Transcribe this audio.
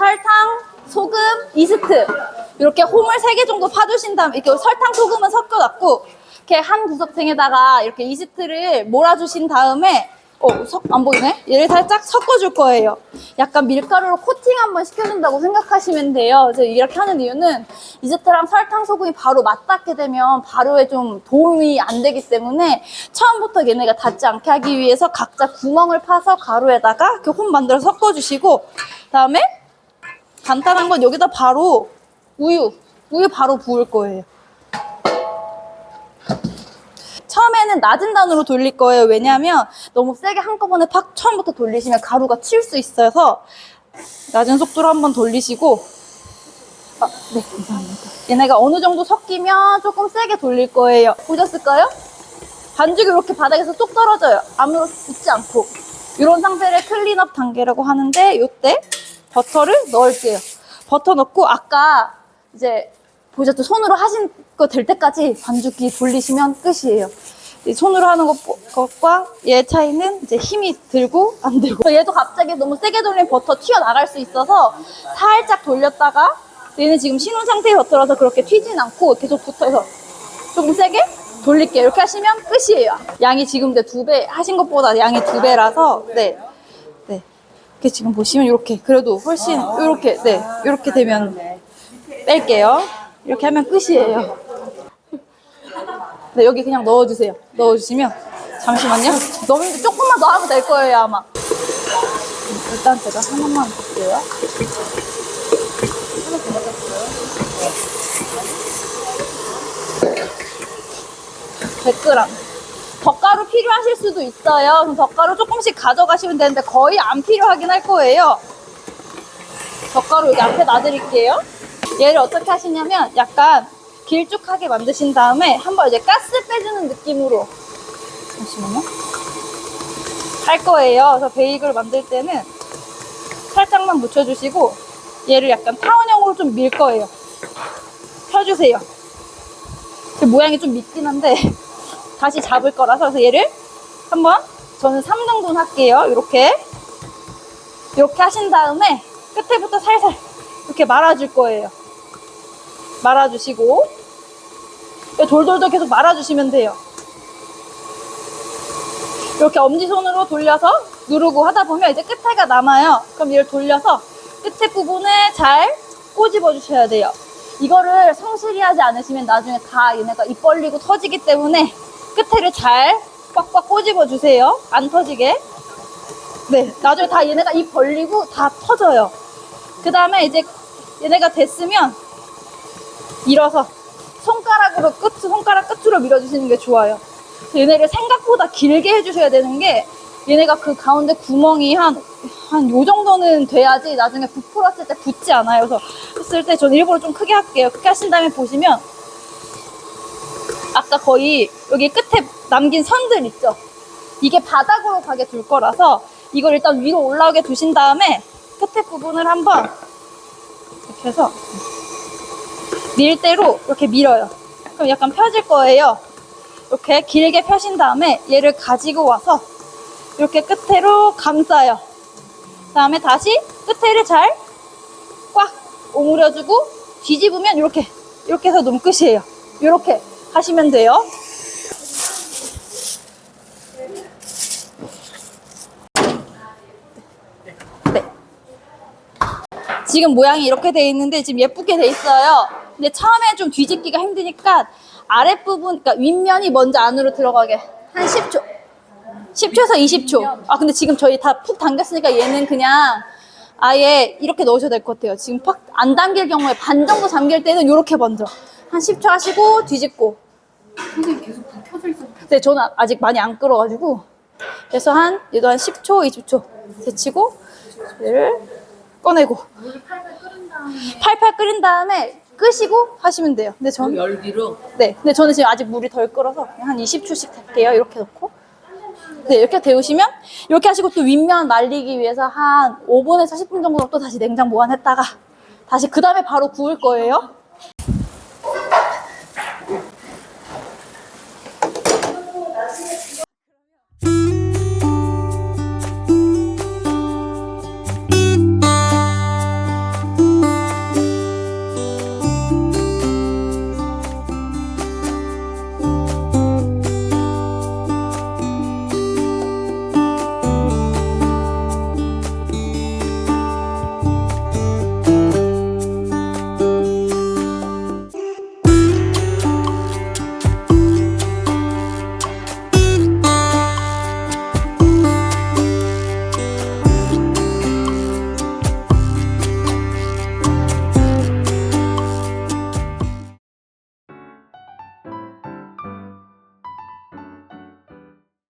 설탕, 소금, 이스트 이렇게 홈을 3개 정도 파주신 다음에 이렇게 설탕, 소금은 섞어놨고 이렇게 한 구석탱에다가 이렇게 이스트를 몰아주신 다음에 안 보이네? 얘를 살짝 섞어줄 거예요. 약간 밀가루로 코팅 한번 시켜준다고 생각하시면 돼요. 그래서 이렇게 하는 이유는 이스트랑 설탕, 소금이 바로 맞닿게 되면 발효에 좀 도움이 안 되기 때문에 처음부터 얘네가 닿지 않게 하기 위해서 각자 구멍을 파서 가루에다가 이렇게 홈 만들어 섞어주시고 그다음에 간단한 건 여기다 바로 우유 바로 부을 거예요. 처음에는 낮은 단으로 돌릴 거예요. 왜냐하면 너무 세게 한꺼번에 팍 처음부터 돌리시면 가루가 칠 수 있어서 낮은 속도로 한번 돌리시고 네, 감사합니다. 얘네가 어느 정도 섞이면 조금 세게 돌릴 거예요. 보셨을까요? 반죽이 이렇게 바닥에서 뚝 떨어져요. 아무렇 붙지 않고 이런 상태를 클린업 단계라고 하는데 이때 버터를 넣을게요. 버터 넣고 아까 이제 보셨죠? 손으로 하신 거 될 때까지 반죽기 돌리시면 끝이에요. 손으로 하는 것과 얘 차이는 이제 힘이 들고 안 들고 얘도 갑자기 너무 세게 돌리면 버터 튀어나갈 수 있어서 살짝 돌렸다가 얘는 지금 신혼 상태의 버터라서 그렇게 튀진 않고 계속 붙어서 조금 세게 돌릴게요. 이렇게 하시면 끝이에요. 양이 지금 2배 하신 것보다 양이 2배라서 네. 이렇게 지금 보시면 이렇게 그래도 훨씬 이렇게 되면 뺄게요. 이렇게 하면 끝이에요. 네, 여기 그냥 넣어주세요. 넣어주시면 잠시만요. 너무 조금만 더 하면 될 거예요 아마. 일단 제가 하나만 볼게요. 100g. 덧가루 필요하실 수도 있어요. 그럼 덧가루 조금씩 가져가시면 되는데 거의 안 필요하긴 할 거예요. 덧가루 여기 앞에 놔드릴게요. 얘를 어떻게 하시냐면 약간 길쭉하게 만드신 다음에 한번 이제 가스 빼주는 느낌으로 잠시만요. 할 거예요. 그래서 베이글 만들 때는 살짝만 묻혀주시고 얘를 약간 타원형으로 좀 밀 거예요. 펴주세요. 모양이 좀 밉긴 한데 다시 잡을 거라서 그래서 얘를 한번 저는 3등분 할게요. 이렇게 하신 다음에 끝에부터 살살 이렇게 말아줄 거예요. 말아주시고 돌돌돌 계속 말아주시면 돼요. 이렇게 엄지손으로 돌려서 누르고 하다 보면 이제 끝에가 남아요. 그럼 얘를 돌려서 끝에 부분을 잘 꼬집어 주셔야 돼요. 이거를 성실히 하지 않으시면 나중에 다 얘네가 입 벌리고 터지기 때문에 끝에를 잘 꽉꽉 꼬집어 주세요. 안 터지게. 네, 나중에 다 얘네가 입 벌리고 다 터져요. 그 다음에 이제 얘네가 됐으면 밀어서 손가락 끝으로 밀어주시는 게 좋아요. 얘네를 생각보다 길게 해주셔야 되는 게 얘네가 그 가운데 구멍이 한 요 정도는 돼야지 나중에 부풀었을 때 붙지 않아요. 그래서 했을 때 저는 일부러 좀 크게 할게요. 크게 하신 다음에 보시면 아까 거의 여기 끝에 남긴 선들 있죠? 이게 바닥으로 가게 둘 거라서 이걸 일단 위로 올라오게 두신 다음에 끝에 부분을 한번 이렇게 해서 밀대로 이렇게 밀어요. 그럼 약간 펴질 거예요. 이렇게 길게 펴신 다음에 얘를 가지고 와서 이렇게 끝으로 감싸요. 그 다음에 다시 끝에를 잘 꽉 오므려주고 뒤집으면 이렇게 해서 놓으면 끝이에요. 이렇게 하시면 돼요. 네. 지금 모양이 이렇게 돼 있는데 지금 예쁘게 돼 있어요. 근데 처음에 좀 뒤집기가 힘드니까 아랫부분, 그러니까 윗면이 먼저 안으로 들어가게 한 10초. 10초에서 20초. 아, 근데 지금 저희 다 푹 당겼으니까 얘는 그냥 아예 이렇게 넣으셔도 될 것 같아요. 지금 팍 안 당길 경우에 반 정도 잠길 때는 이렇게 먼저 한 10초 하시고 뒤집고. 선생님 계속 불 켜져 있어요. 네, 저는 아직 많이 안 끓어가지고. 그래서 얘도 한 10초, 20초 데치고 얘를 꺼내고. 물을 팔팔 끓인 다음에 팔팔 끓인 다음에 끄시고 하시면 돼요. 근데 저는 열기로? 네, 근데 저는 지금 아직 물이 덜 끓어서 한 20초씩 할게요. 이렇게 넣고 네, 이렇게 데우시면 이렇게 하시고 또 윗면 말리기 위해서 한 5분에서 10분 정도 또 다시 냉장 보관했다가 다시 그 다음에 바로 구울 거예요.